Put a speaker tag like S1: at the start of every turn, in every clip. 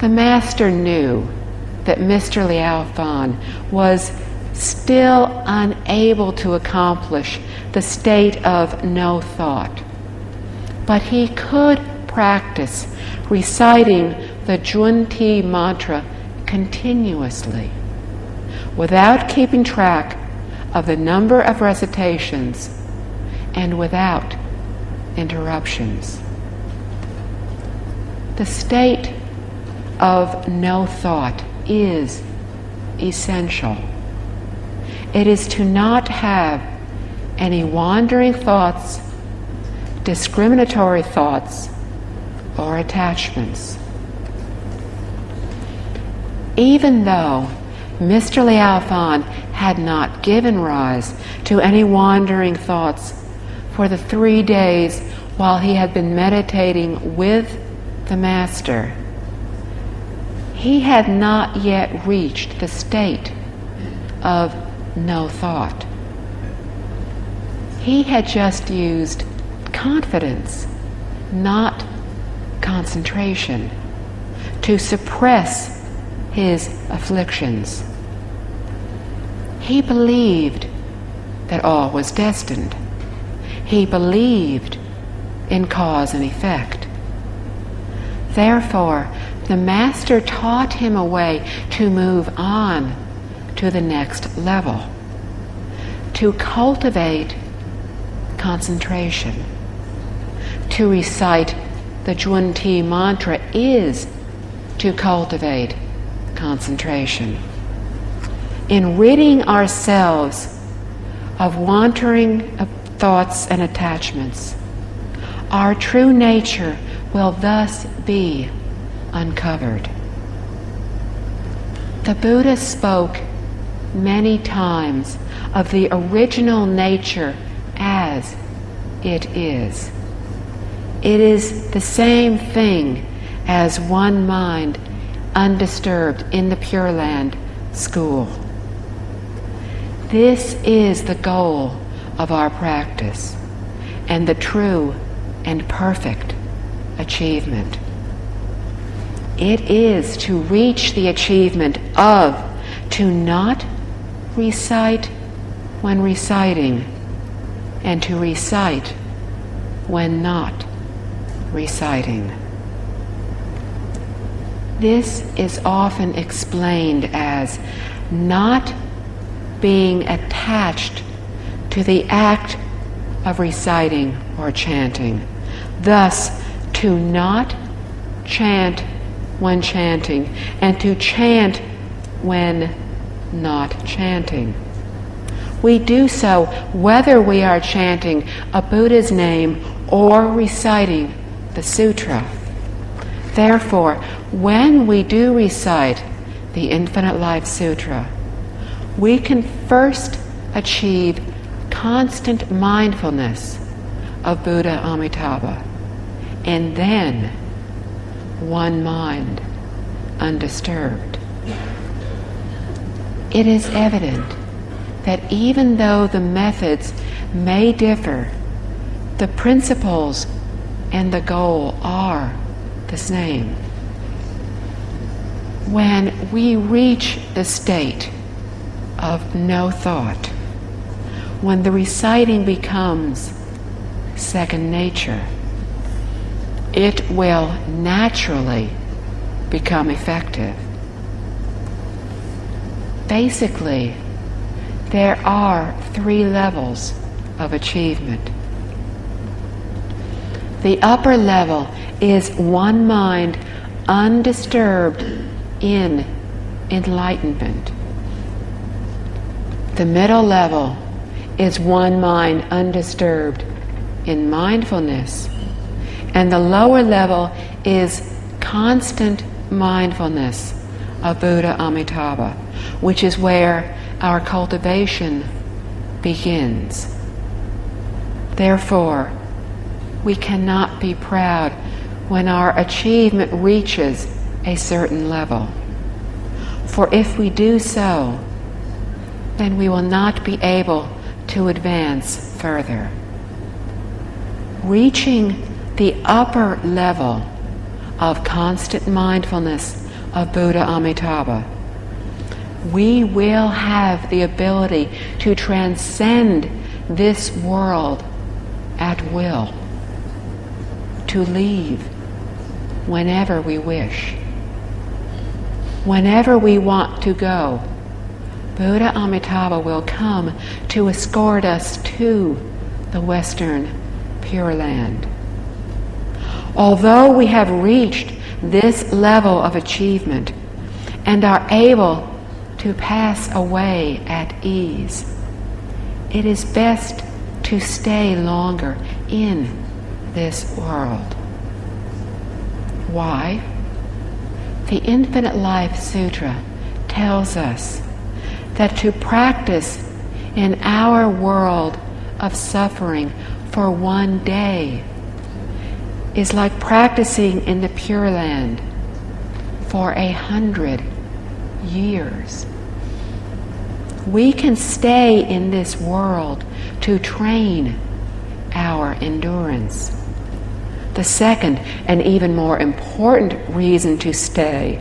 S1: The Master knew that Mr. Liao Fan was still unable to accomplish the state of no thought, but he could practice reciting the Junti mantra continuously, without keeping track of the number of recitations and without interruptions. The state of no thought is essential. It is to not have any wandering thoughts, discriminatory thoughts, or attachments. Even though Mr. Liao Fan had not given rise to any wandering thoughts for the 3 days while he had been meditating with the Master, he had not yet reached the state of no thought. He had just used confidence, not concentration, to suppress his afflictions. He believed that all was destined. He believed in cause and effect. Therefore, the Master taught him a way to move on to the next level, to cultivate concentration. To recite the Junti mantra is to cultivate concentration. In ridding ourselves of wandering thoughts and attachments, our true nature will thus be uncovered. The Buddha spoke many times of the original nature as it is. It is the same thing as one mind undisturbed in the Pure Land school. This is the goal of our practice and the true and perfect achievement. It is to reach the achievement of to not recite when reciting and to recite when not reciting. This is often explained as not being attached to the act of reciting or chanting. Thus, to not chant when chanting and to chant when not chanting. We do so whether we are chanting a Buddha's name or reciting the sutra. Therefore, when we do recite the Infinite Life Sutra, we can first achieve constant mindfulness of Buddha Amitabha, and then one mind, undisturbed. It is evident that even though the methods may differ, the principles and the goal are the same. When we reach the state of no thought, when the reciting becomes second nature, it will naturally become effective. Basically, there are 3 levels of achievement. The upper level is one mind undisturbed in enlightenment. The middle level is one mind undisturbed in mindfulness. And the lower level is constant mindfulness of Buddha Amitabha, which is where our cultivation begins. Therefore, we cannot be proud when our achievement reaches a certain level. For if we do so, then we will not be able to advance further. Reaching the upper level of constant mindfulness of Buddha Amitabha. We will have the ability to transcend this world at will, to leave whenever we wish. Whenever we want to go, Buddha Amitabha will come to escort us to the Western Pure Land. Although we have reached this level of achievement and are able to pass away at ease, it is best to stay longer in this world. Why? The Infinite Life Sutra tells us that to practice in our world of suffering for one day is like practicing in the Pure Land for 100 years. We can stay in this world to train our endurance. The second and even more important reason to stay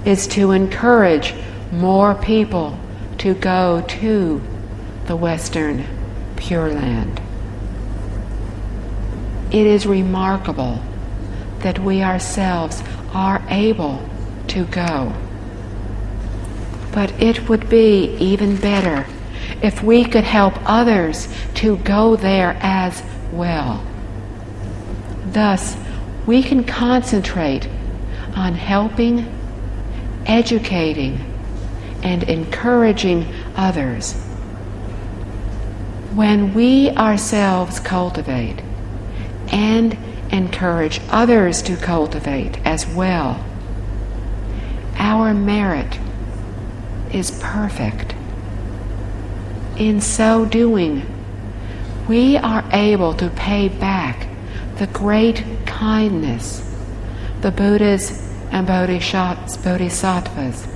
S1: is to encourage more people to go to the Western Pure Land. It is remarkable that we ourselves are able to go. But it would be even better if we could help others to go there as well. Thus, we can concentrate on helping, educating, and encouraging others. When we ourselves cultivate and encourage others to cultivate as well, our merit is perfect. In so doing, we are able to pay back the great kindness the Buddhas and Bodhisattvas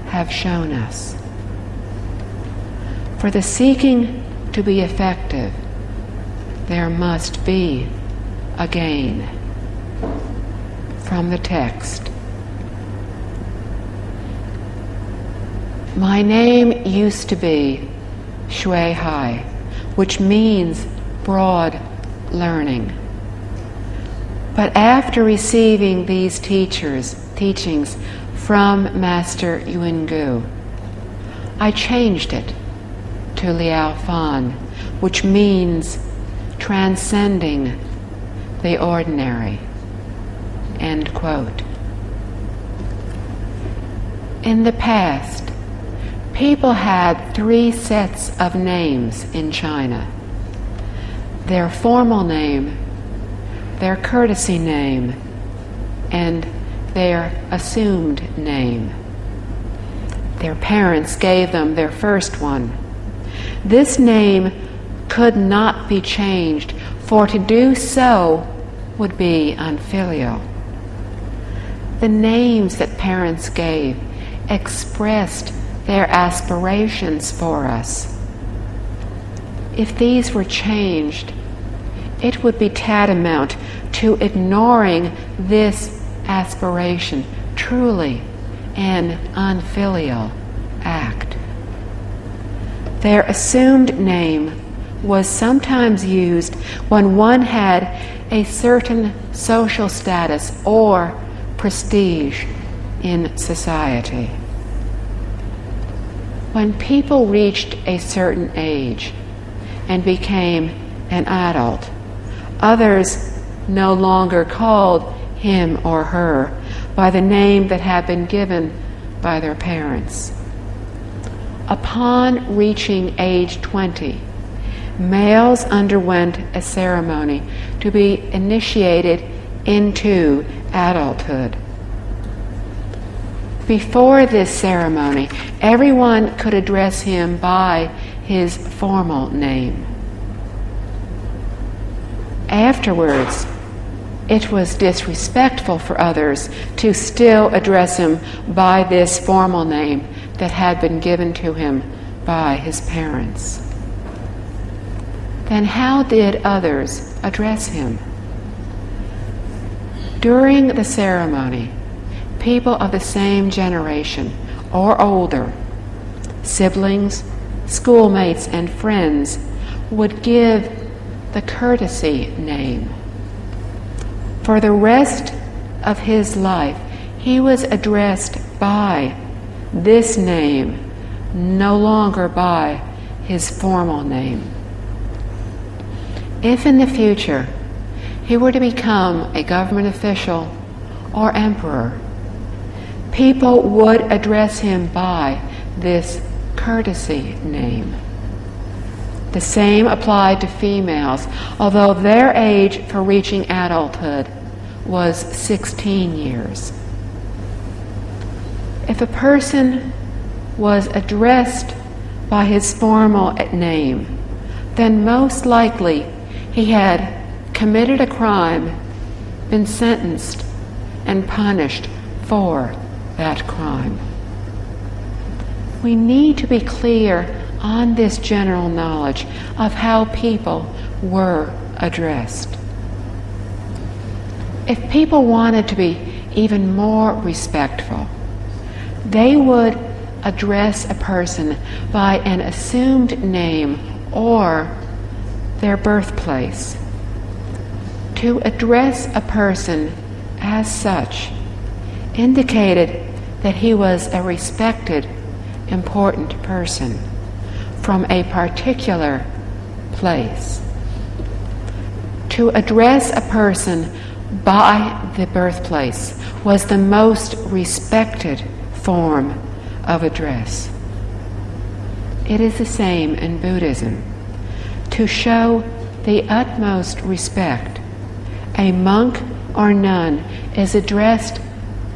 S1: have shown us. For the seeking to be effective, there must be a gain. From the text. My name used to be Shui Hai, which means broad learning. But after receiving these teachings from Master Yuangu, I changed it to Liao Fan, which means transcending the ordinary. End quote. In the past, people had 3 sets of names in China: their formal name, their courtesy name, and their assumed name. Their parents gave them their first one. This name could not be changed, for to do so would be unfilial. The names that parents gave expressed their aspirations for us. If these were changed, it would be tantamount to ignoring this aspiration, truly an unfilial act. Their assumed name was sometimes used when one had a certain social status or prestige in society. When people reached a certain age and became an adult, others no longer called him or her by the name that had been given by their parents. Upon reaching age 20, males underwent a ceremony to be initiated into adulthood. Before this ceremony, everyone could address him by his formal name. Afterwards, it was disrespectful for others to still address him by this formal name that had been given to him by his parents. Then how did others address him? During the ceremony, people of the same generation or older, siblings, schoolmates, and friends, would give the courtesy name. For the rest of his life, he was addressed by this name, no longer by his formal name. If in the future he were to become a government official or emperor, people would address him by this courtesy name. The same applied to females, although their age for reaching adulthood was 16 years. If a person was addressed by his formal name, then most likely he had committed a crime, been sentenced, and punished for that crime. We need to be clear on this general knowledge of how people were addressed. If people wanted to be even more respectful, they would address a person by an assumed name or their birthplace. To address a person as such indicated that he was a respected, important person from a particular place. To address a person by the birthplace was the most respected form of address. It is the same in Buddhism. To show the utmost respect, a monk or nun is addressed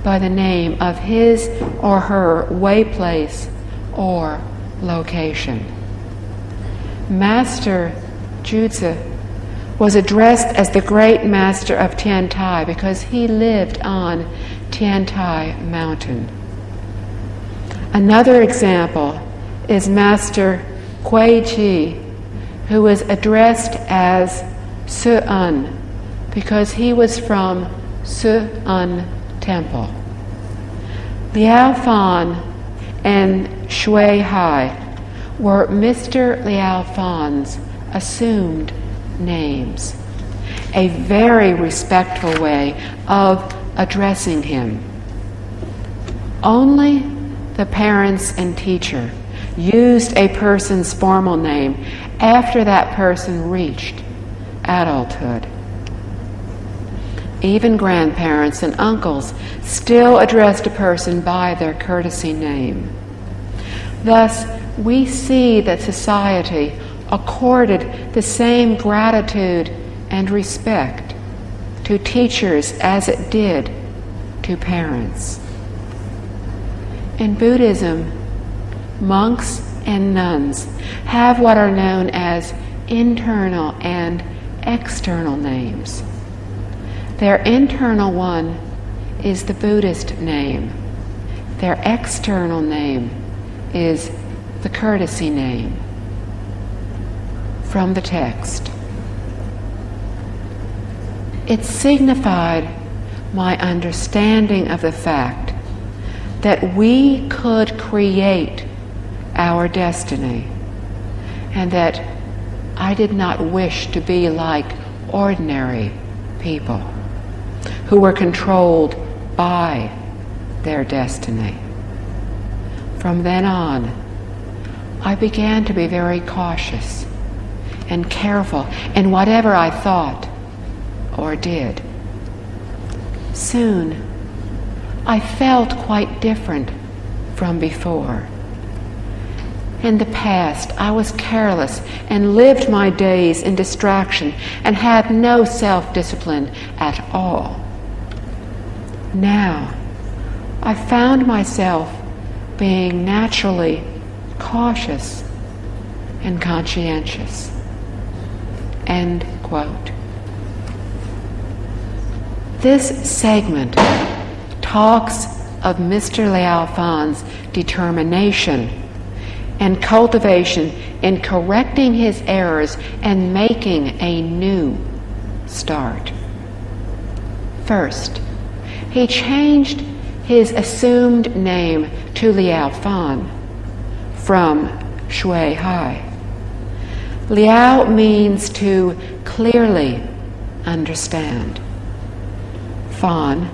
S1: by the name of his or her way place or location. Master Jutsu was addressed as the great master of Tiantai because he lived on Tiantai Mountain. Another example is Master Hui Chi, who was addressed as Su'un because he was from Su'un Temple. Liao Fan and Shui Hai were Mr. Liao Fan's assumed names, a very respectful way of addressing him. Only the parents and teacher used a person's formal name after that person reached adulthood. Even grandparents and uncles still addressed a person by their courtesy name. Thus, we see that society accorded the same gratitude and respect to teachers as it did to parents. In Buddhism, monks and nuns have what are known as internal and external names. Their internal one is the Buddhist name. Their external name is the courtesy name. From the text. It signified my understanding of the fact that we could create our destiny, and that I did not wish to be like ordinary people who were controlled by their destiny. From then on, I began to be very cautious and careful in whatever I thought or did. Soon, I felt quite different from before. In the past, I was careless and lived my days in distraction and had no self-discipline at all. Now, I found myself being naturally cautious and conscientious. End quote. This segment talks of Mr. Liao Fan's determination and cultivation in correcting his errors and making a new start. First, he changed his assumed name to Liao Fan from Shui Hai. Liao means to clearly understand. Fan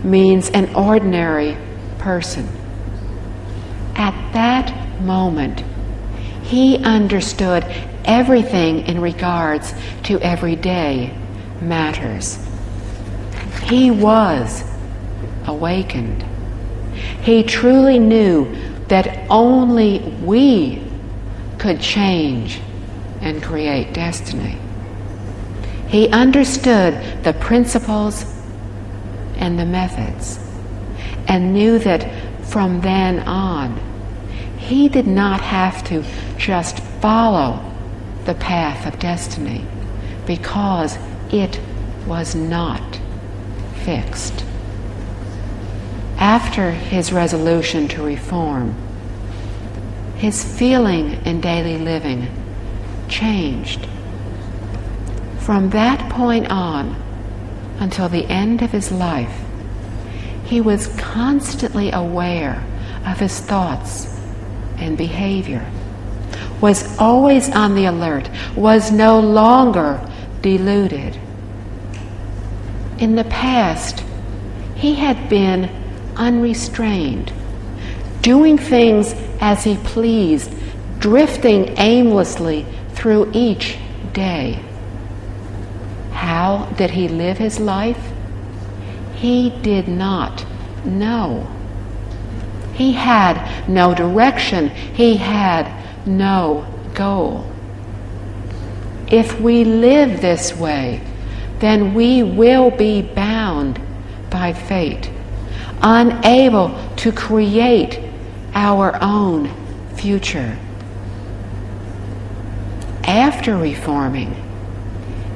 S1: means an ordinary person. At that moment, he understood everything in regards to everyday matters. He was awakened. He truly knew that only we could change and create destiny. He understood the principles and the methods, and knew that from then on, he did not have to just follow the path of destiny, because it was not fixed. After his resolution to reform, his feeling in daily living changed. From that point on, until the end of his life, he was constantly aware of his thoughts and behavior, was always on the alert, was no longer deluded. In the past, he had been unrestrained, doing things as he pleased, drifting aimlessly through each day. How did he live his life? He did not know. He had no direction. He had no goal. If we live this way, then we will be bound by fate, unable to create our own future. After reforming,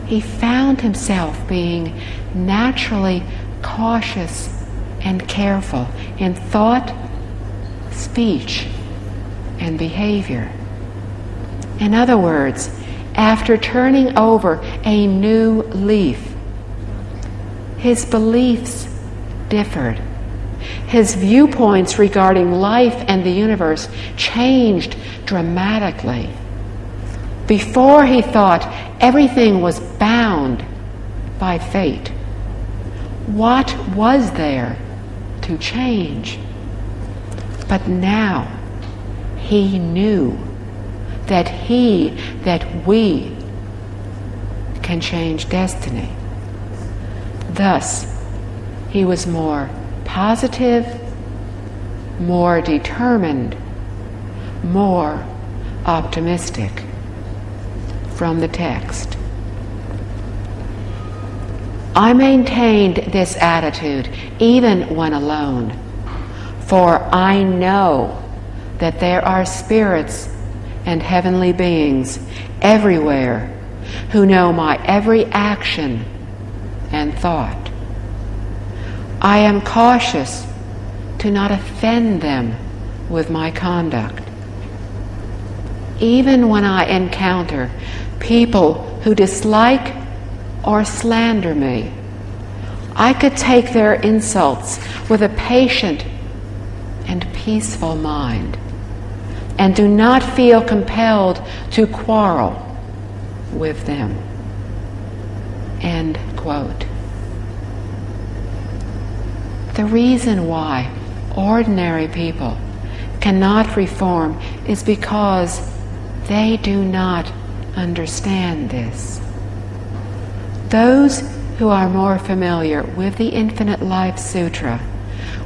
S1: he found himself being naturally cautious and careful in thought, speech, and behavior. In other words, after turning over a new leaf, his beliefs differed. His viewpoints regarding life and the universe changed dramatically. Before, he thought everything was bound by fate. What was there to change? But now he knew that we can change destiny. Thus, he was more positive, more determined, more optimistic. From the text, I maintained this attitude even when alone, for I know that there are spirits and heavenly beings everywhere who know my every action and thought. I am cautious to not offend them with my conduct. Even when I encounter people who dislike or slander me, I could take their insults with a patient and peaceful mind, and do not feel compelled to quarrel with them. End quote. The reason why ordinary people cannot reform is because they do not understand this. Those who are more familiar with the Infinite Life Sutra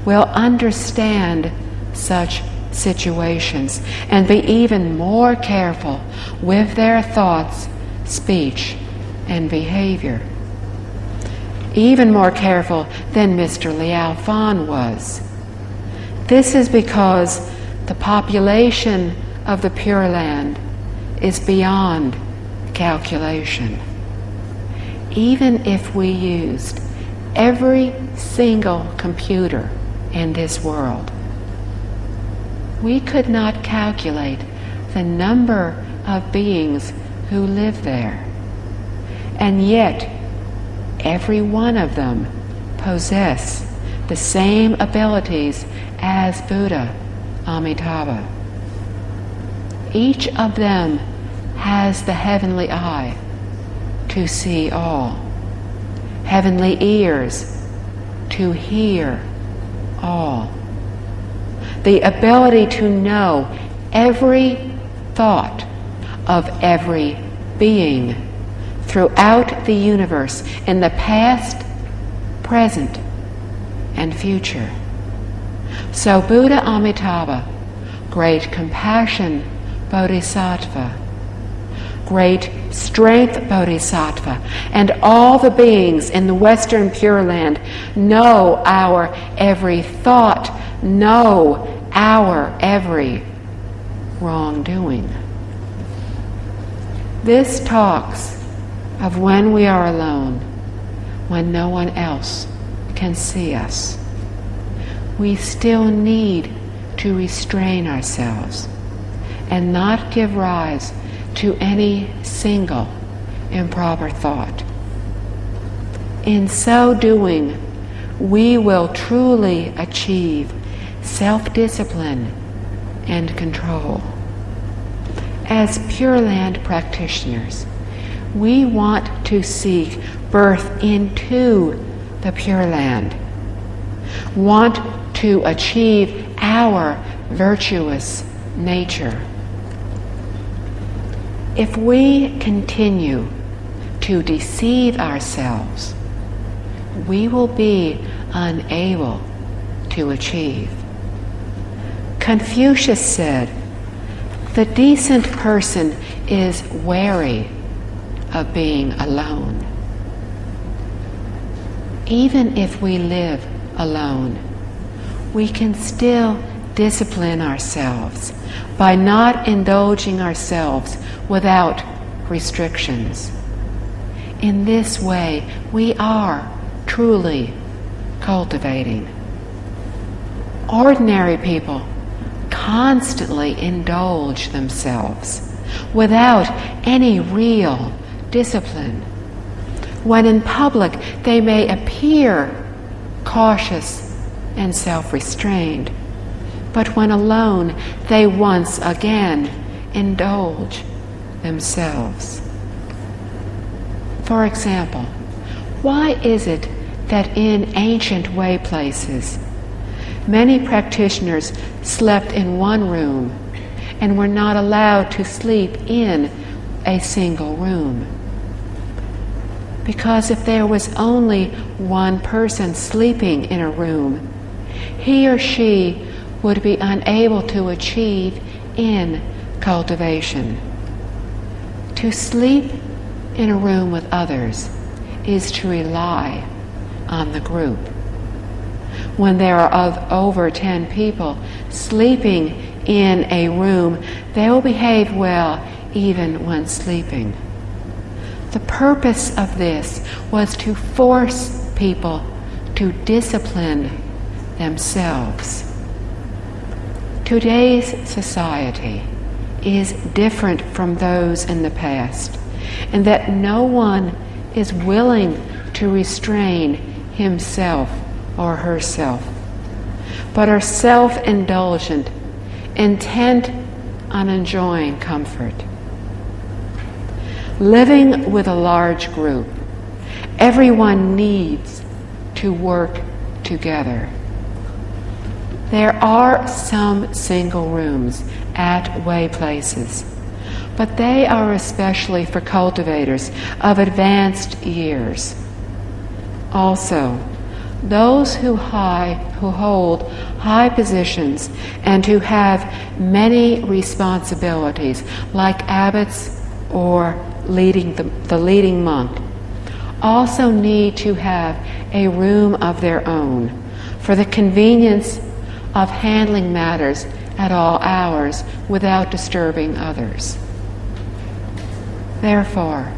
S1: will understand such situations and be even more careful with their thoughts, speech, and behavior. Even more careful than Mr. Liao Fan was. This is because the population of the Pure Land is beyond calculation. Even if we used every single computer in this world, we could not calculate the number of beings who live there. And yet, every one of them possess the same abilities as Buddha Amitabha. Each of them has the heavenly eye to see all, heavenly ears to hear all, the ability to know every thought of every being throughout the universe in the past, present, and future. So Buddha Amitabha, great compassion Bodhisattva, great strength Bodhisattva, and all the beings in the Western Pure Land know our every thought, know our every wrongdoing. This talks of when we are alone, when no one else can see us. We still need to restrain ourselves and not give rise to any single improper thought. In so doing, we will truly achieve self-discipline and control. As Pure Land practitioners, we want to seek birth into the Pure Land, want to achieve our virtuous nature. If we continue to deceive ourselves, we will be unable to achieve. Confucius said, "The decent person is wary of being alone." Even if we live alone, we can still discipline ourselves by not indulging ourselves without restrictions. In this way, we are truly cultivating. Ordinary people constantly indulge themselves without any real discipline. When in public, they may appear cautious and self-restrained, but when alone, they once again indulge themselves. For example, why is it that in ancient way places, many practitioners slept in one room and were not allowed to sleep in a single room? Because if there was only one person sleeping in a room, he or she would be unable to achieve in cultivation. To sleep in a room with others is to rely on the group. When there are over 10 people sleeping in a room, they will behave well even when sleeping. The purpose of this was to force people to discipline themselves. Today's society is different from those in the past, in that no one is willing to restrain himself or herself, but are self-indulgent, intent on enjoying comfort. Living with a large group, everyone needs to work together. There are some single rooms at way places, but they are especially for cultivators of advanced years. Also, those who hold high positions and who have many responsibilities, like abbots or the leading monk, also need to have a room of their own for the convenience of handling matters at all hours without disturbing others. Therefore,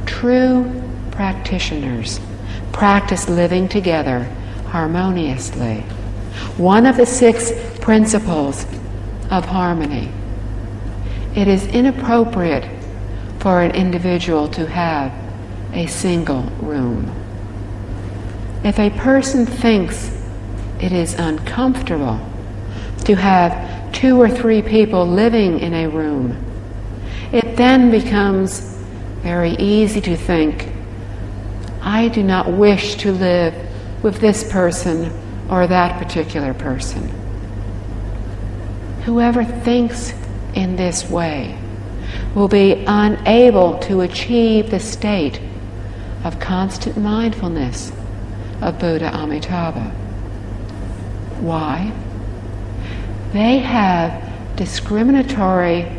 S1: true practitioners practice living together harmoniously, one of the 6 principles of harmony. It is inappropriate for an individual to have a single room. if a person thinks it is uncomfortable to have 2 or 3 people living in a room, it then becomes very easy to think, I do not wish to live with this person or that particular person. Whoever thinks in this way will be unable to achieve the state of constant mindfulness of Buddha Amitabha. Why? They have discriminatory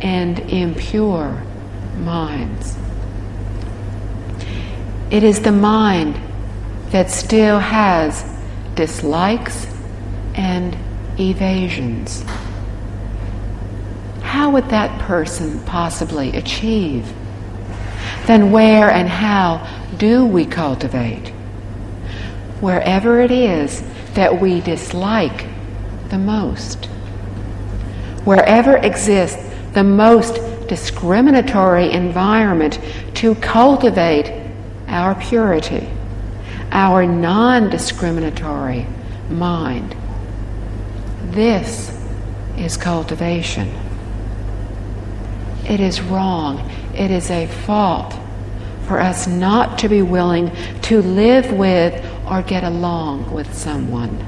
S1: and impure minds. It is the mind that still has dislikes and evasions. How would that person possibly achieve? Then where and how do we cultivate? Wherever it is that we dislike the most, wherever exists the most discriminatory environment to cultivate our purity, our non-discriminatory mind. This is cultivation. It is wrong, it is a fault for us not to be willing to live with or get along with someone.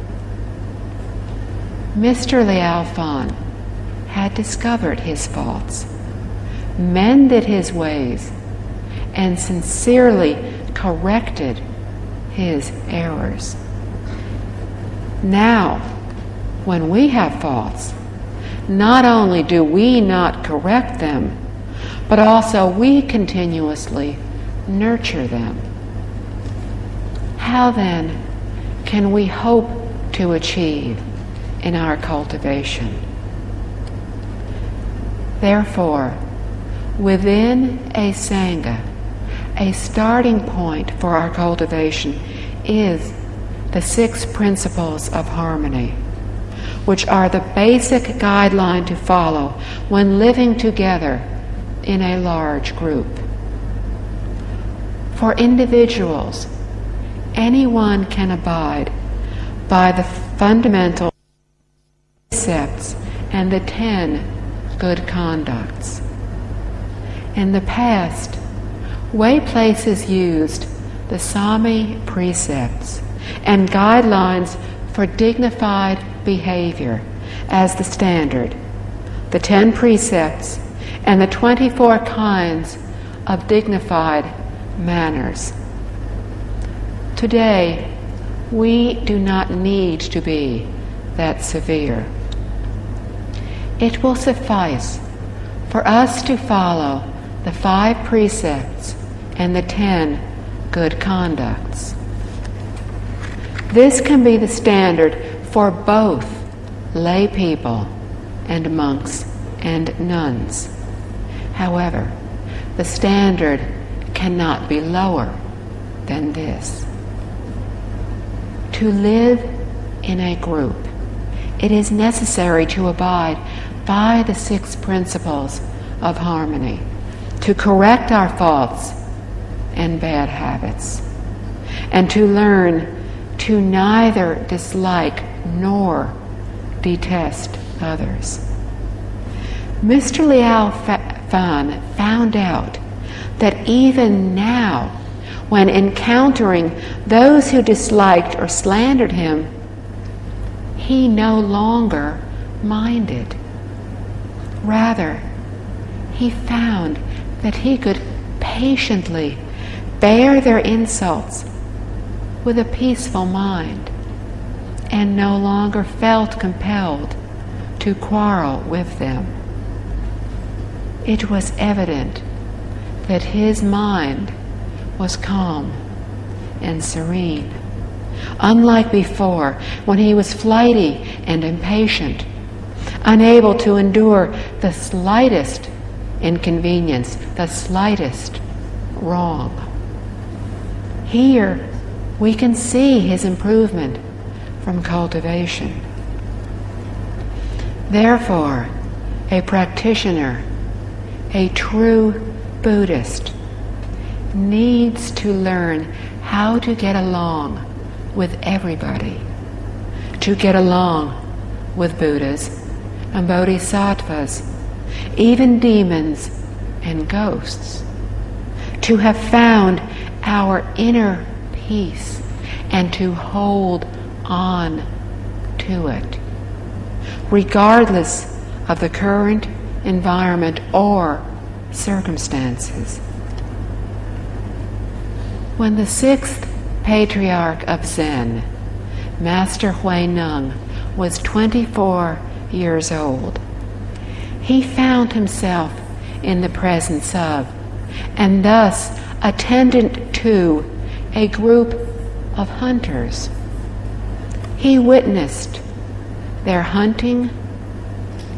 S1: Mr. Liao Fan had discovered his faults, mended his ways, and sincerely corrected his errors. Now, when we have faults, not only do we not correct them, but also we continuously nurture them. How then can we hope to achieve in our cultivation? Therefore, within a Sangha, a starting point for our cultivation is the 6 principles of harmony, which are the basic guideline to follow when living together in a large group. For individuals, anyone can abide by the fundamental precepts and the 10 good conducts. In the past, way places used the Sami precepts and guidelines for dignified behavior as the standard, the 10 precepts, and the 24 kinds of dignified manners. Today, we do not need to be that severe. It will suffice for us to follow the 5 precepts and the 10 good conducts. This can be the standard for both lay people and monks and nuns. However, the standard cannot be lower than this. To live in a group, it is necessary to abide by the 6 principles of harmony, to correct our faults and bad habits, and to learn to neither dislike nor detest others. Mr. Liao Fan found out that even now, when encountering those who disliked or slandered him, he no longer minded. Rather, he found that he could patiently bear their insults with a peaceful mind and no longer felt compelled to quarrel with them. It was evident that his mind was calm and serene, unlike before when he was flighty and impatient, unable to endure the slightest inconvenience, the slightest wrong. Here we can see his improvement from cultivation. Therefore, a practitioner, a true Buddhist, needs to learn how to get along with everybody, to get along with Buddhas and Bodhisattvas, even demons and ghosts, to have found our inner peace and to hold on to it, regardless of the current environment or circumstances. When the sixth patriarch of Zen, Master Huineng, was 24 years old, he found himself in the presence of, and thus attendant to, a group of hunters. He witnessed their hunting,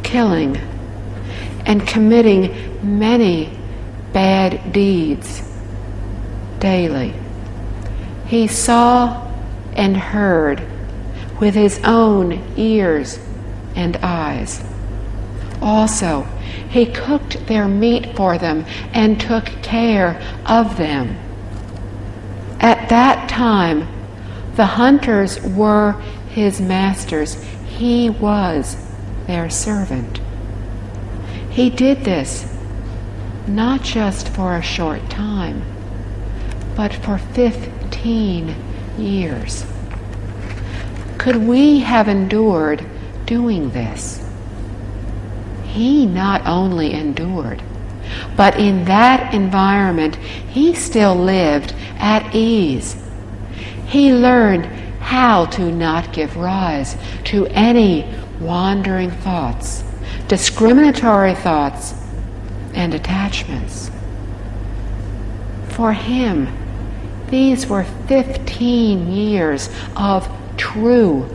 S1: killing, and committing many bad deeds daily. He saw and heard with his own ears and eyes. Also, he cooked their meat for them and took care of them. At that time, the hunters were his masters. He was their servant. He did this not just for a short time, but for 15 years. Could we have endured doing this? He not only endured, but in that environment he still lived at ease. He learned how to not give rise to any wandering thoughts, discriminatory thoughts, and attachments. For him, these were 15 years of true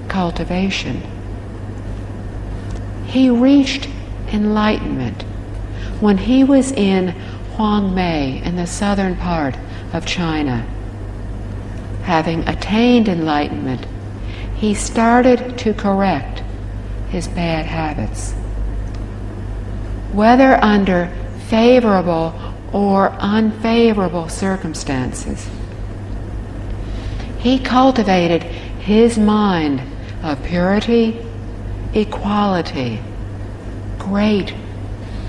S1: cultivation. He reached enlightenment when he was in Huangmei in the southern part of China. Having attained enlightenment, he started to correct his bad habits. Whether under favorable or unfavorable circumstances, he cultivated his mind of purity, equality, great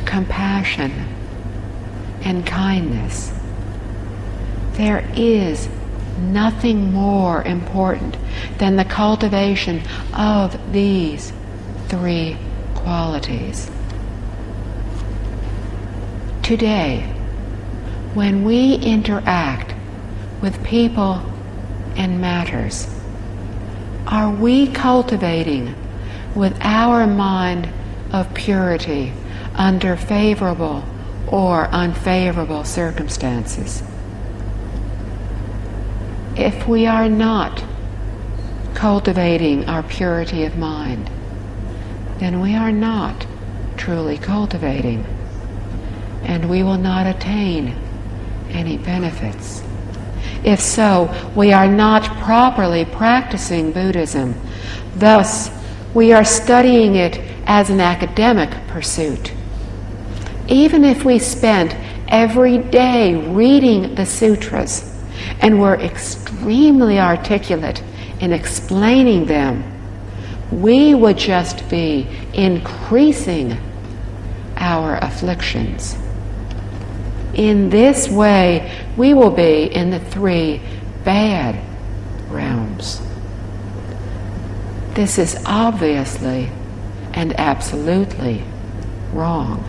S1: compassion, and kindness. There is nothing more important than the cultivation of these three qualities. Today, when we interact with people and matters, are we cultivating with our mind of purity under favorable or unfavorable circumstances? If we are not cultivating our purity of mind, then we are not truly cultivating, and we will not attain any benefits. If so, we are not properly practicing Buddhism. Thus, we are studying it as an academic pursuit. Even if we spent every day reading the sutras and were extremely articulate in explaining them, we would just be increasing our afflictions. In this way, we will be in the three bad realms. This is obviously and absolutely wrong.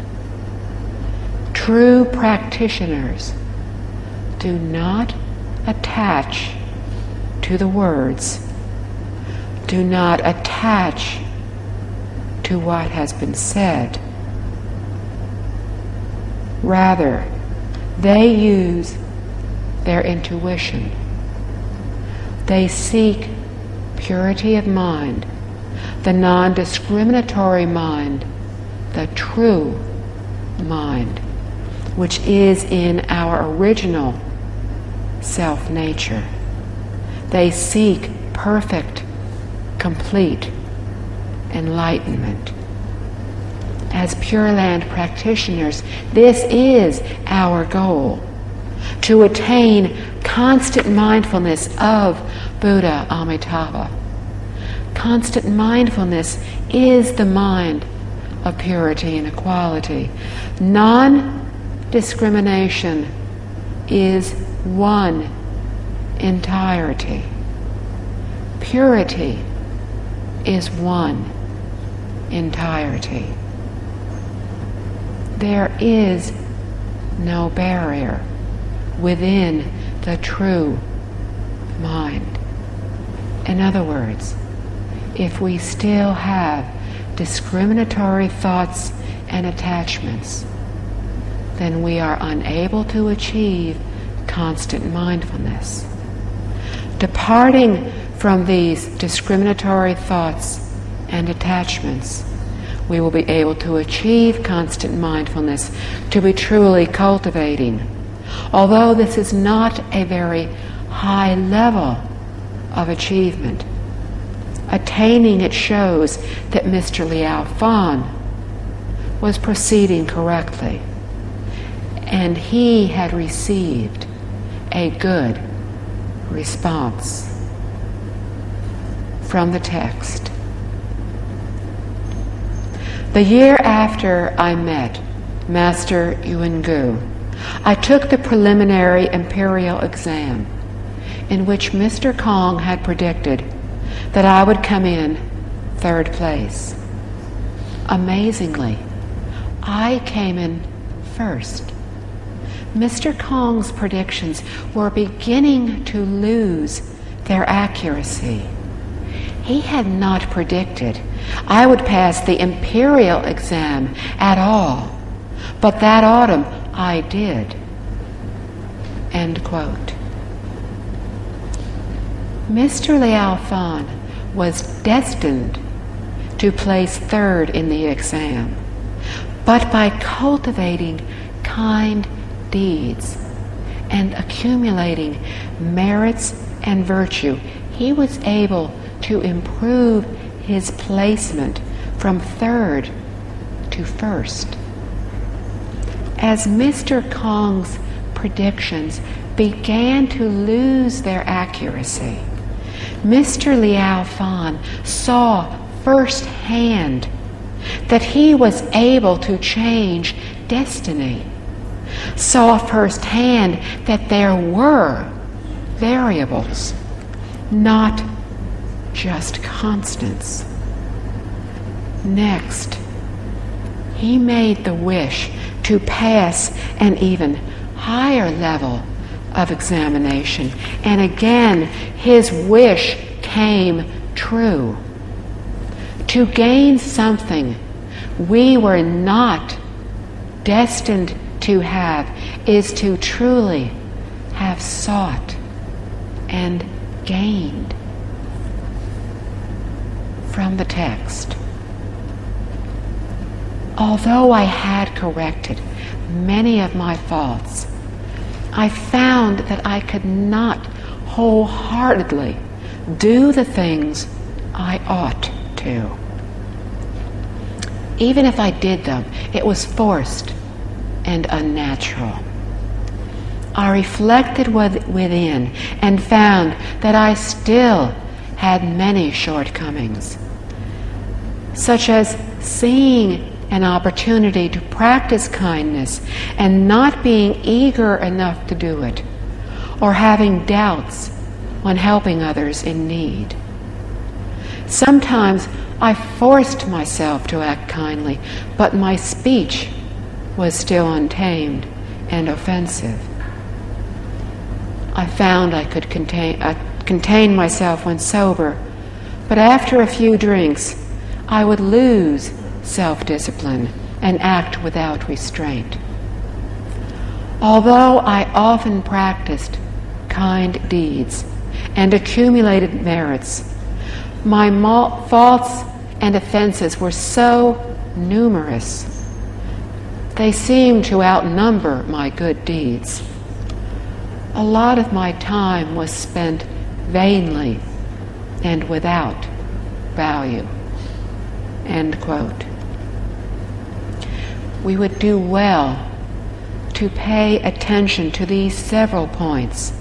S1: True practitioners do not attach to the words, do not attach to what has been said. Rather, they use their intuition. They seek purity of mind, the non-discriminatory mind, the true mind, which is in our original self-nature. They seek perfect, complete enlightenment. As Pure Land practitioners, this is our goal: to attain constant mindfulness of Buddha Amitabha. Constant mindfulness is the mind of purity and equality. Non-discrimination is one entirety. Purity is one entirety. There is no barrier within the true mind. In other words, if we still have discriminatory thoughts and attachments, then we are unable to achieve constant mindfulness. Departing from these discriminatory thoughts and attachments, we will be able to achieve constant mindfulness, to be truly cultivating. Although this is not a very high level of achievement, attaining it shows that Mr. Liao Fan was proceeding correctly, and he had received a good response. From the text. The year after I met Master Yuangu, I took the preliminary imperial exam, in which Mr. Kong had predicted that I would come in third place. Amazingly, I came in first. Mr. Kong's predictions were beginning to lose their accuracy. He had not predicted I would pass the imperial exam at all, but that autumn I did. End quote. Mr. Liao Fan was destined to place third in the exam, but by cultivating kind deeds and accumulating merits and virtue, he was able to improve his placement from third to first. As Mr. Kong's predictions began to lose their accuracy, Mr. Liao Fan saw firsthand that he was able to change destiny, saw firsthand that there were variables, not just constants. Next, he made the wish to pass an even higher level of examination, and again his wish came true. To gain something we were not destined to have is to truly have sought and gained. From the text. Although I had corrected many of my faults, I found that I could not wholeheartedly do the things I ought to. Even if I did them, it was forced and unnatural. I reflected within and found that I still had many shortcomings, such as seeing an opportunity to practice kindness and not being eager enough to do it, or having doubts when helping others in need. Sometimes I forced myself to act kindly, but my speech was still untamed and offensive. I found I could contain myself when sober, but after a few drinks, I would lose self-discipline and act without restraint. Although I often practiced kind deeds and accumulated merits, my faults and offenses were so numerous, they seemed to outnumber my good deeds. A lot of my time was spent vainly and without value. End quote. We would do well to pay attention to these several points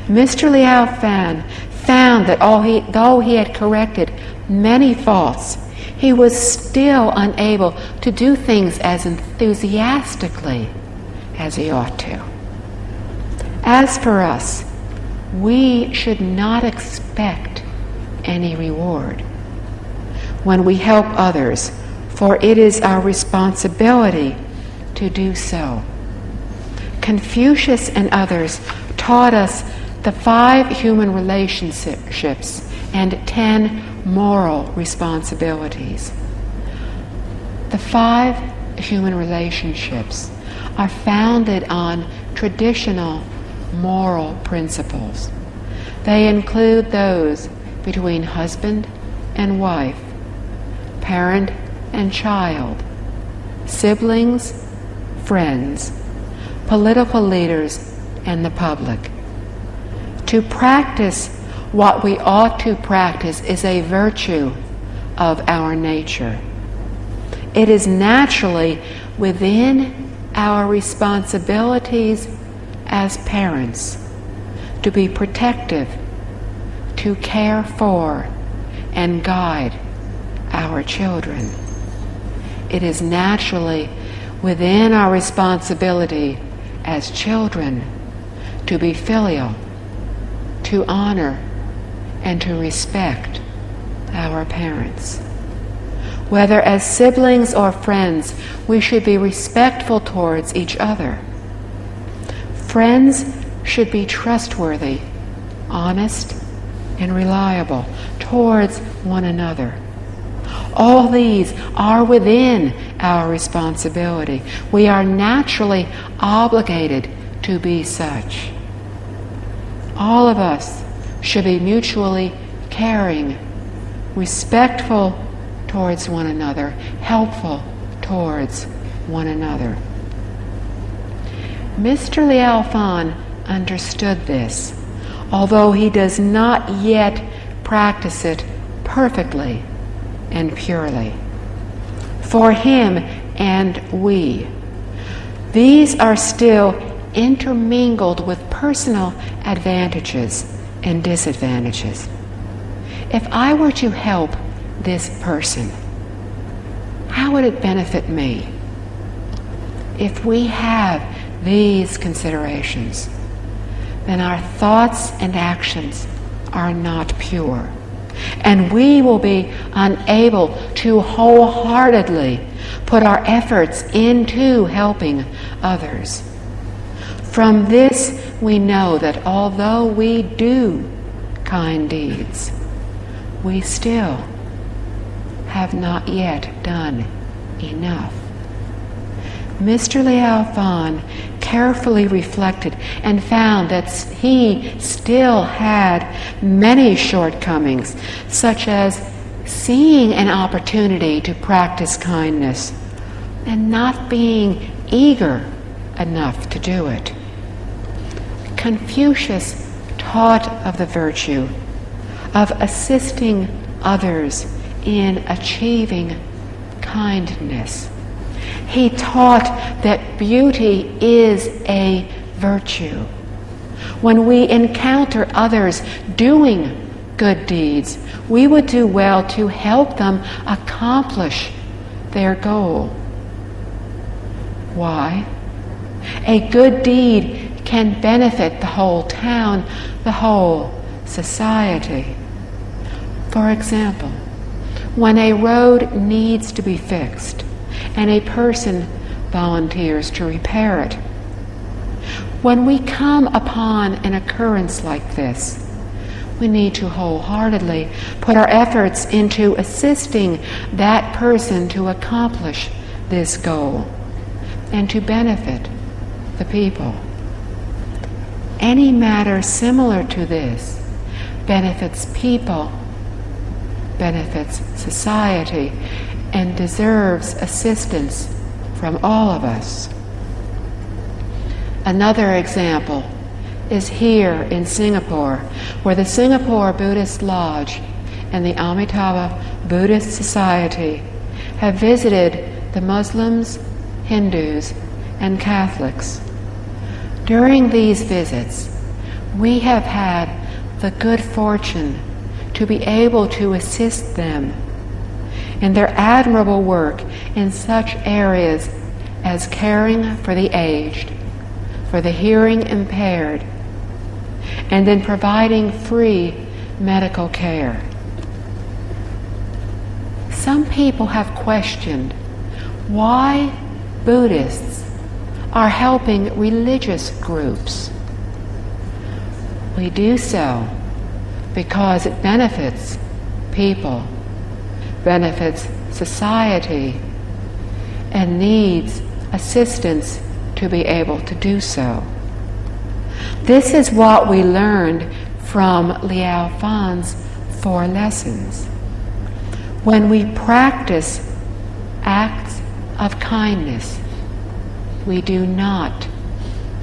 S1: Mr. Liao Fan found that though he had corrected many faults, he was still unable to do things as enthusiastically as he ought to. As for us, we should not expect any reward when we help others, for it is our responsibility to do so. Confucius and others taught us the 5 human relationships and 10 moral responsibilities. The 5 human relationships are founded on traditional moral principles. They include those between husband and wife, parent and child, siblings, friends, political leaders, and the public. To practice what we ought to practice is a virtue of our nature. It is naturally within our responsibilities as parents to be protective, to care for, and guide our children. It is naturally within our responsibility as children to be filial, to honor, and to respect our parents. Whether as siblings or friends, we should be respectful towards each other. Friends should be trustworthy, honest, and reliable towards one another. All these are within our responsibility. We are naturally obligated to be such. All of us should be mutually caring, respectful towards one another, helpful towards one another. Mr. Liao Fan understood this, although he does not yet practice it perfectly and purely. For him and we, these are still intermingled with personal advantages and disadvantages. If I were to help this person, how would it benefit me? If we have these considerations, then our thoughts and actions are not pure, and we will be unable to wholeheartedly put our efforts into helping others. From this we know that although we do kind deeds, we still have not yet done enough. Mr. Liao Fan carefully reflected and found that he still had many shortcomings, such as seeing an opportunity to practice kindness and not being eager enough to do it. Confucius taught of the virtue of assisting others in achieving kindness. He taught that beauty is a virtue. When we encounter others doing good deeds, we would do well to help them accomplish their goal. Why? A good deed can benefit the whole town, the whole society. For example, when a road needs to be fixed and a person volunteers to repair it, when we come upon an occurrence like this, we need to wholeheartedly put our efforts into assisting that person to accomplish this goal and to benefit the people. Any matter similar to this benefits people, benefits society, and deserves assistance from all of us. Another example is here in Singapore, where the Singapore Buddhist Lodge and the Amitabha Buddhist Society have visited the Muslims, Hindus, and Catholics. During these visits, We have had the good fortune to be able to assist them in their admirable work in such areas as caring for the aged, for the hearing impaired, and in providing free medical care. Some people have questioned why Buddhists are helping religious groups. We do so because it benefits people, benefits society, and needs assistance to be able to do so. This is what we learned from Liao Fan's 4 lessons. When we practice acts of kindness, we do not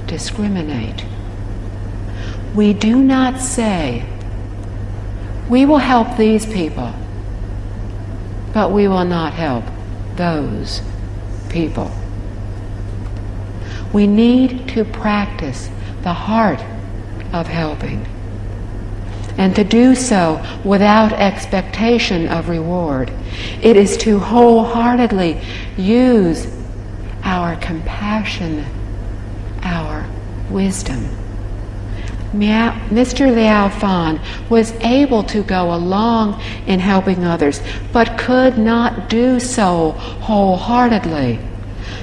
S1: discriminate. We do not say, we will help these people, but we will not help those people. We need to practice the heart of helping, and to do so without expectation of reward. It is to wholeheartedly use our compassion, our wisdom. Mr. Liao Fan was able to go along in helping others, but could not do so wholeheartedly.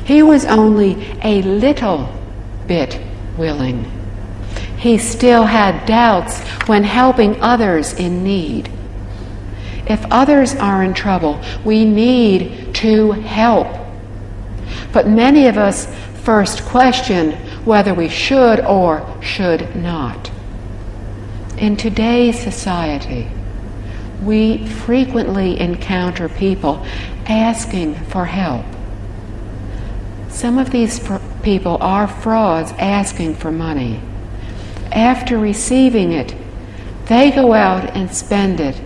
S1: He was only a little bit willing. He still had doubts when helping others in need. If others are in trouble, we need to help. But many of us first question whether we should or should not. In today's society, we frequently encounter people asking for help. Some of these people are frauds asking for money. After receiving it, they go out and spend it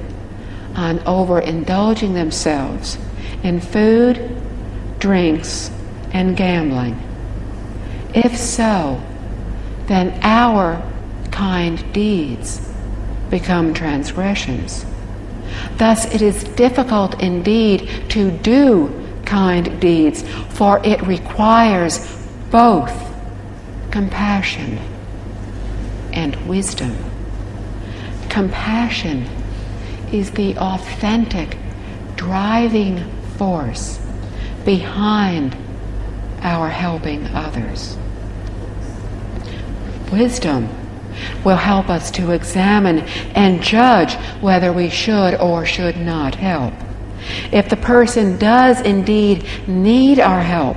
S1: on overindulging themselves in food, drinks, and gambling. If so, then our kind deeds become transgressions. Thus it is difficult indeed to do kind deeds, for it requires both compassion and wisdom. Compassion is the authentic driving force behind our helping others. Wisdom will help us to examine and judge whether we should or should not help. If the person does indeed need our help,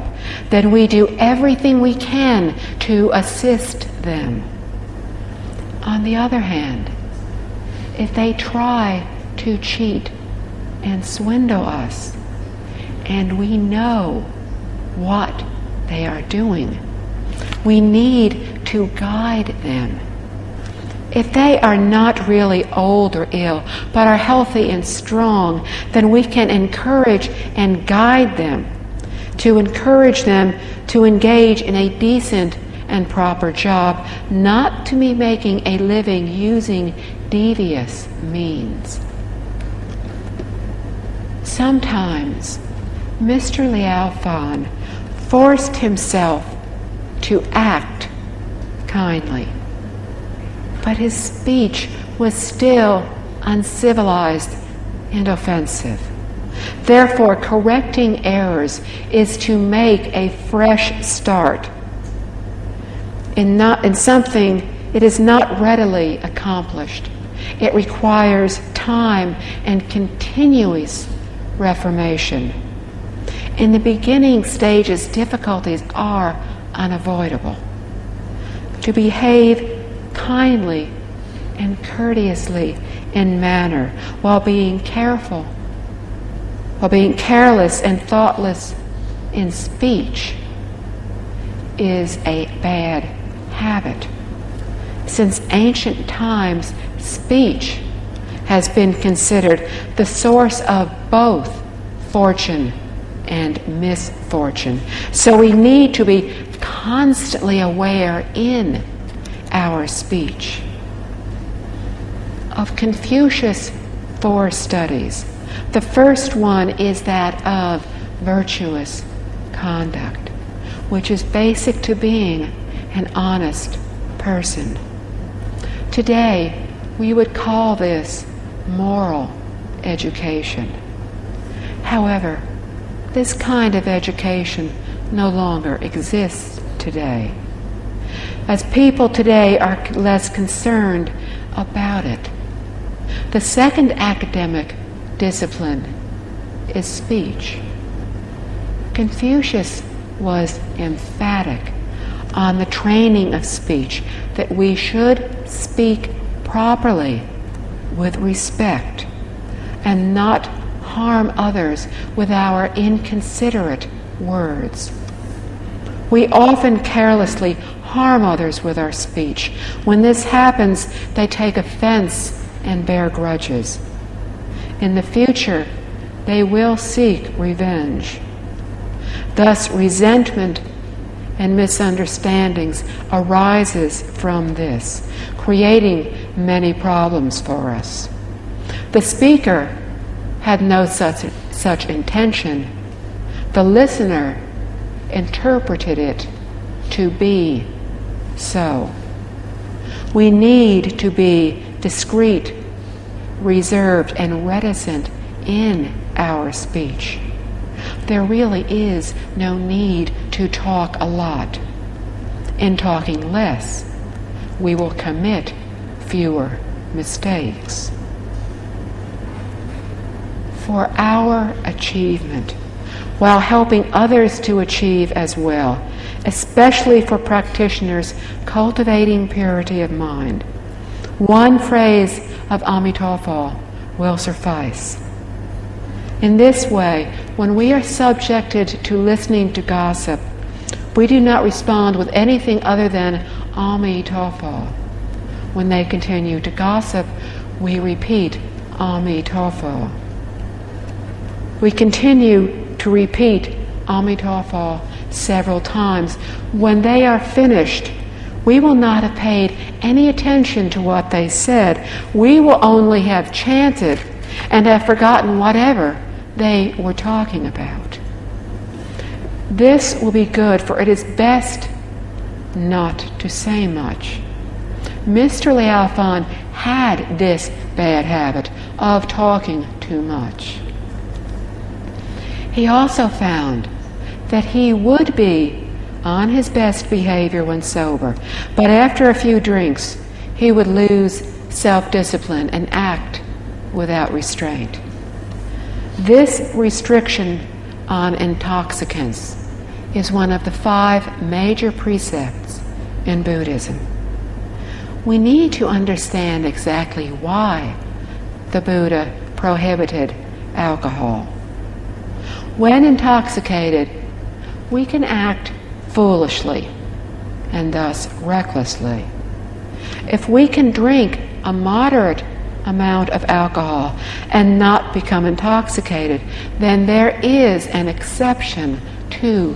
S1: then we do everything we can to assist them. On the other hand, if they try to cheat and swindle us, and we know what they are doing, we need to guide them. If they are not really old or ill, but are healthy and strong, then we can encourage and guide them, to encourage them to engage in a decent and proper job, not to be making a living using devious means. Sometimes Mr. Liao Fan forced himself to act kindly, but his speech was still uncivilized and offensive. Therefore, correcting errors is to make a fresh start in something it is not readily accomplished. It requires time and continuous reformation. In the beginning stages, difficulties are unavoidable. To behave kindly and courteously in manner while being careless and thoughtless in speech is a bad habit. Since ancient times, speech has been considered the source of both fortune and misfortune. So we need to be constantly aware in our speech. of Confucius' 4 studies. The first one is that of virtuous conduct, which is basic to being an honest person. Today, we would call this moral education. However, this kind of education no longer exists today, as people today are less concerned about it. The second academic discipline is speech. Confucius was emphatic on the training of speech, that we should speak properly with respect and not harm others with our inconsiderate words. We often carelessly harm others with our speech. When this happens, they take offense and bear grudges. In the future, they will seek revenge. Thus, resentment and misunderstandings arises from this, creating many problems for us. The speaker had no such intention. The listener interpreted it to be so. We need to be discreet, reserved, and reticent in our speech. There really is no need to talk a lot. In talking less, we will commit fewer mistakes. For our achievement, while helping others to achieve as well, especially for practitioners cultivating purity of mind, one phrase of Amitabha will suffice. In this way, when we are subjected to listening to gossip, we do not respond with anything other than Amitabha. When they continue to gossip, we repeat Amitabha. We continue to repeat Amitabha several times. When they are finished, we will not have paid any attention to what they said. We will only have chanted and have forgotten whatever they were talking about. This will be good, for it is best not to say much. Mr. Liao Fan had this bad habit of talking too much. He also found that he would be on his best behavior when sober, but after a few drinks, he would lose self-discipline and act without restraint. This restriction on intoxicants is one of the 5 major precepts in Buddhism. We need to understand exactly why the Buddha prohibited alcohol. When intoxicated, we can act foolishly and thus recklessly. If we can drink a moderate amount of alcohol and not become intoxicated, then there is an exception to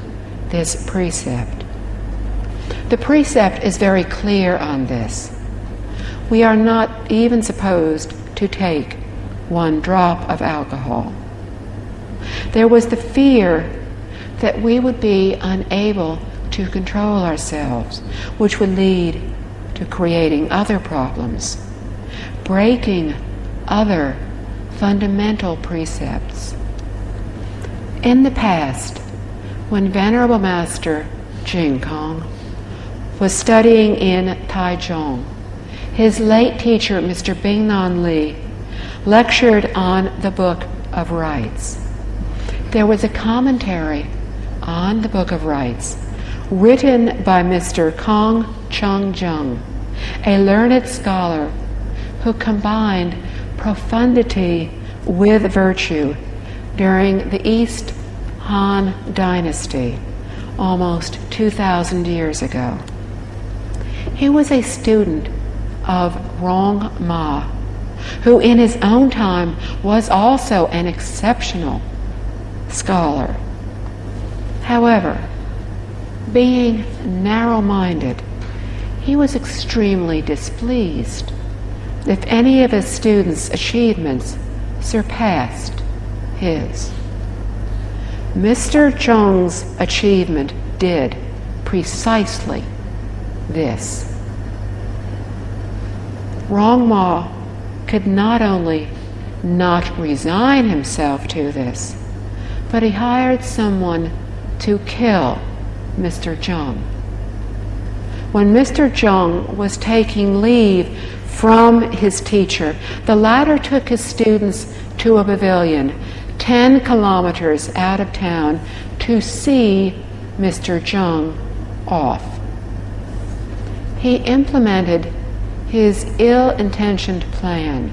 S1: this precept. The precept is very clear on this. We are not even supposed to take 1 drop of alcohol. There was the fear that we would be unable to control ourselves, which would lead to creating other problems, breaking other fundamental precepts. In the past, when Venerable Master Jing Kong was studying in Taichung, his late teacher, Mr. Bingnan Li, lectured on the Book of Rites. There was a commentary on the Book of Rites written by Mr. Kong Chung Jung, a learned scholar who combined profundity with virtue during the East Han Dynasty, almost 2,000 years ago. He was a student of Rong Ma, who in his own time was also an exceptional scholar. However, being narrow-minded, he was extremely displeased if any of his students' achievements surpassed his. Mr. Jung's achievement did precisely this. Rongma could not only not resign himself to this, but he hired someone to kill Mr. Jung. When Mr. Jung was taking leave from his teacher, the latter took his students to a pavilion 10 kilometers out of town to see Mr. Jung off. He implemented his ill-intentioned plan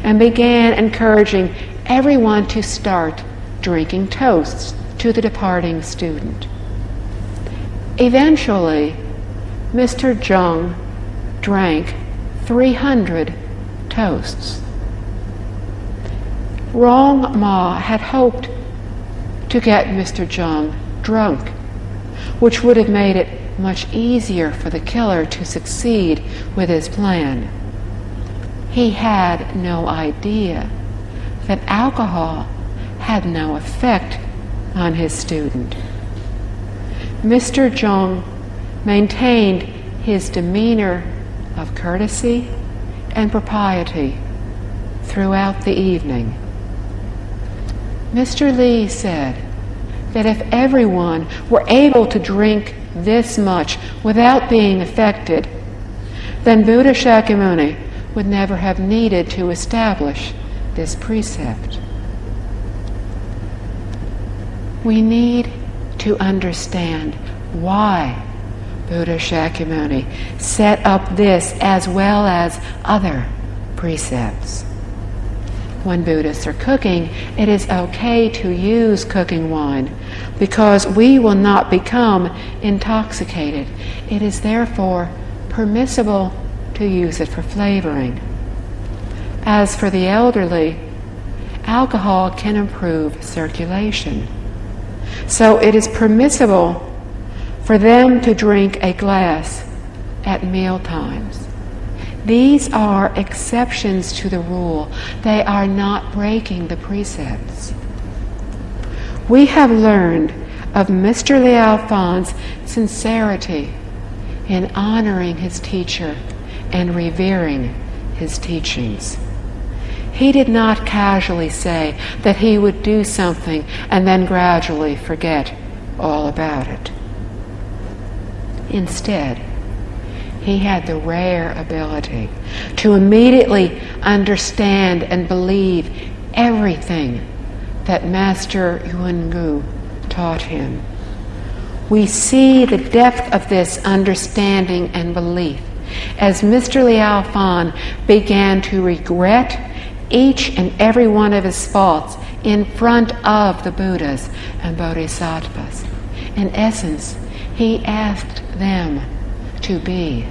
S1: and began encouraging everyone to start drinking toasts to the departing student. Eventually, Mr. Jung drank 300 toasts. Rongma had hoped to get Mr. Jung drunk, which would have made it much easier for the killer to succeed with his plan. He had no idea that alcohol had no effect on his student. Mr. Jung maintained his demeanor of courtesy and propriety throughout the evening. Mr. Lee said that if everyone were able to drink this much without being affected, then Buddha Shakyamuni would never have needed to establish this precept. We need to understand why Buddha Shakyamuni set up this as well as other precepts. When Buddhists are cooking, it is okay to use cooking wine because we will not become intoxicated. It is therefore permissible to use it for flavoring. As for the elderly, alcohol can improve circulation. So it is permissible for them to drink a glass at meal times. These are exceptions to the rule. They are not breaking the precepts. We have learned of Mr. Liao Fan's sincerity in honoring his teacher and revering his teachings. He did not casually say that he would do something and then gradually forget all about it. Instead, he had the rare ability to immediately understand and believe everything that Master Yungu taught him. We see the depth of this understanding and belief as Mr. Liao Fan began to regret each and every one of his faults in front of the Buddhas and Bodhisattvas. In essence, he asked them to be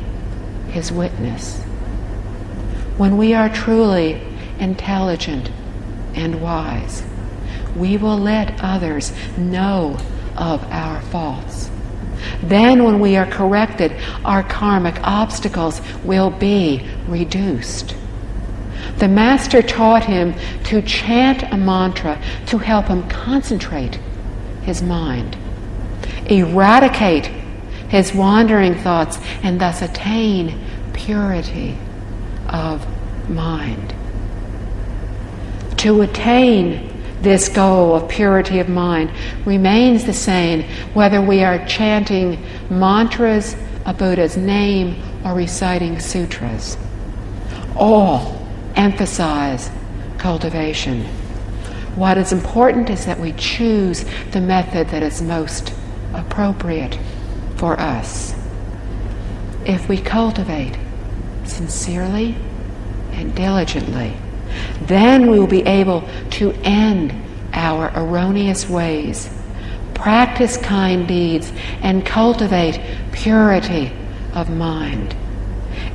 S1: his witness. When we are truly intelligent and wise, we will let others know of our faults. Then when we are corrected, our karmic obstacles will be reduced. The Master taught him to chant a mantra to help him concentrate his mind, eradicate his wandering thoughts, and thus attain purity of mind. To attain this goal of purity of mind remains the same whether we are chanting mantras, a Buddha's name, or reciting sutras. All emphasize cultivation. What is important is that we choose the method that is most appropriate for us. If we cultivate sincerely and diligently, then we will be able to end our erroneous ways, practice kind deeds, and cultivate purity of mind.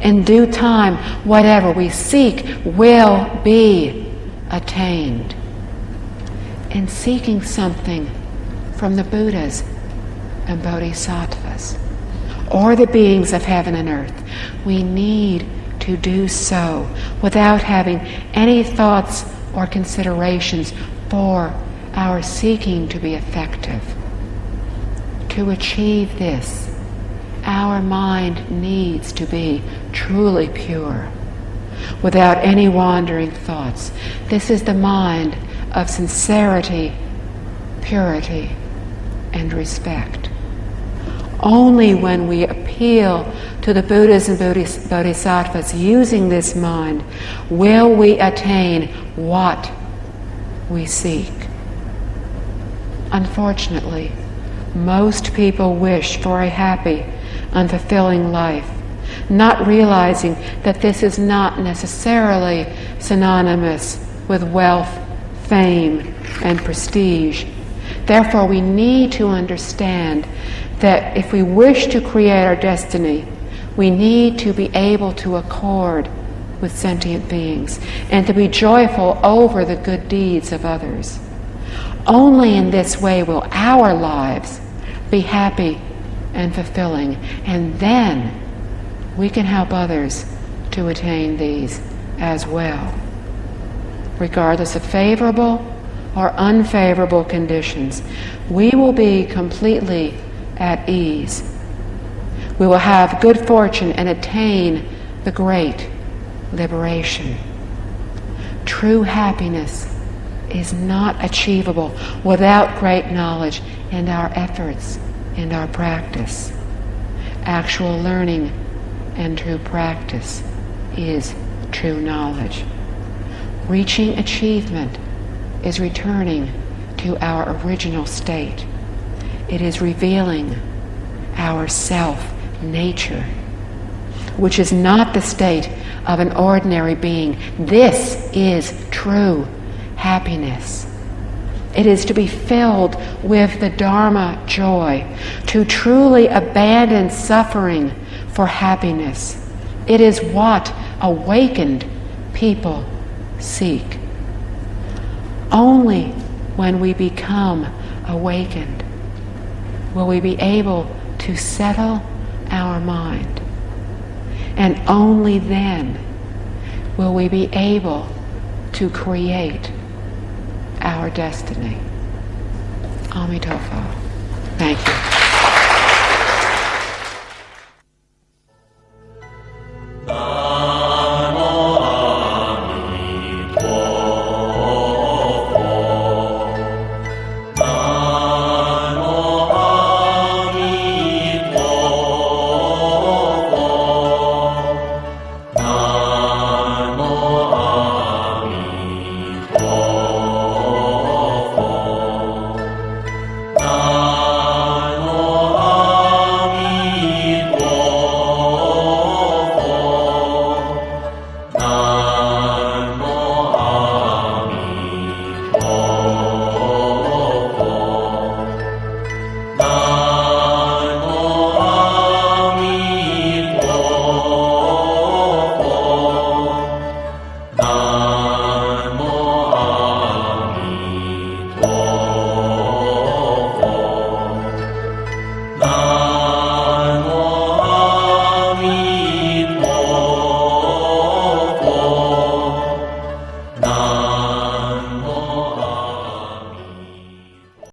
S1: In due time, whatever we seek will be attained. In seeking something from the Buddhas and Bodhisattvas, or the beings of heaven and earth, we need to do so without having any thoughts or considerations for our seeking to be effective. To achieve this, our mind needs to be truly pure, without any wandering thoughts. This is the mind of sincerity, purity, and respect. Only when we appeal to the Buddhas and Bodhisattvas using this mind will we attain what we seek. Unfortunately, most people wish for a happy and fulfilling life, not realizing that this is not necessarily synonymous with wealth, fame, and prestige. Therefore, we need to understand that if we wish to create our destiny, we need to be able to accord with sentient beings and to be joyful over the good deeds of others. Only in this way will our lives be happy and fulfilling, and then we can help others to attain these as well. Regardless of favorable or unfavorable conditions, we will be completely at ease. We will have good fortune and attain the great liberation. True happiness is not achievable without great knowledge and our efforts and our practice. Actual learning and true practice is true knowledge. Reaching achievement is returning to our original state. It is revealing our self-nature, which is not the state of an ordinary being. This is true happiness. It is to be filled with the Dharma joy, to truly abandon suffering for happiness. It is what awakened people seek. Only when we become awakened will we be able to settle our mind. And only then will we be able to create our destiny. Amitofo. Thank you.